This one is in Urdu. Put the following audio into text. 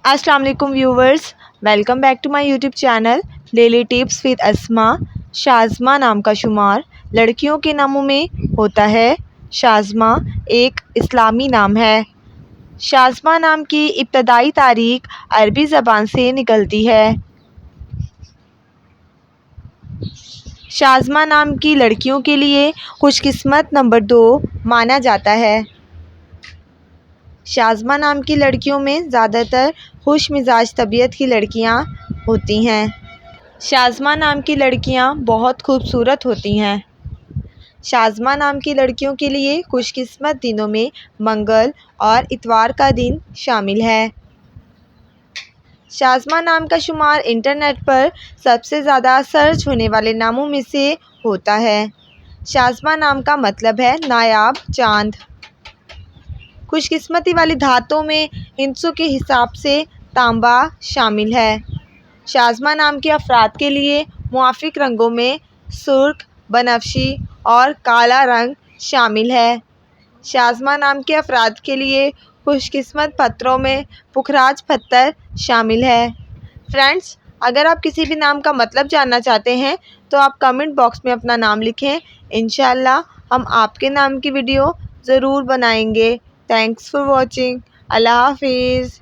السلام علیکم viewers, welcome back to my YouTube channel daily tips with Asma. شازمہ نام کا شمار لڑکیوں کے ناموں میں ہوتا ہے۔ شازمہ ایک اسلامی نام ہے۔ شازمہ نام کی ابتدائی تاریخ عربی زبان سے نکلتی ہے۔ شازمہ نام کی لڑکیوں کے لیے خوش قسمت نمبر 2 مانا جاتا ہے۔ شازمہ نام کی لڑکیوں میں زیادہ تر خوش مزاج طبیعت کی لڑکیاں ہوتی ہیں۔ شازمہ نام کی لڑکیاں بہت خوبصورت ہوتی ہیں۔ شازمہ نام کی لڑکیوں کے لیے خوش قسمت دنوں میں منگل اور اتوار کا دن شامل ہے۔ شازمہ نام کا شمار انٹرنیٹ پر سب سے زیادہ سرچ ہونے والے ناموں میں سے ہوتا ہے۔ شازمہ نام کا مطلب ہے نایاب چاند۔ خوش قسمتی والی دھاتوں میں ہندسوں کے حساب سے تانبا شامل ہے۔ شازمہ نام کے افراد کے لیے موافق رنگوں میں سرخ، بنفشی اور کالا رنگ شامل ہے۔ شازمہ نام کے افراد کے لیے خوش قسمت پتھروں میں پکھراج پتھر شامل ہے۔ فرینڈز، اگر آپ کسی بھی نام کا مطلب جاننا چاہتے ہیں تو آپ کمنٹ باکس میں اپنا نام لکھیں۔ انشاءاللہ ہم آپ کے نام کی ویڈیو ضرور بنائیں گے۔ Thanks for watching. اللہ حافظ۔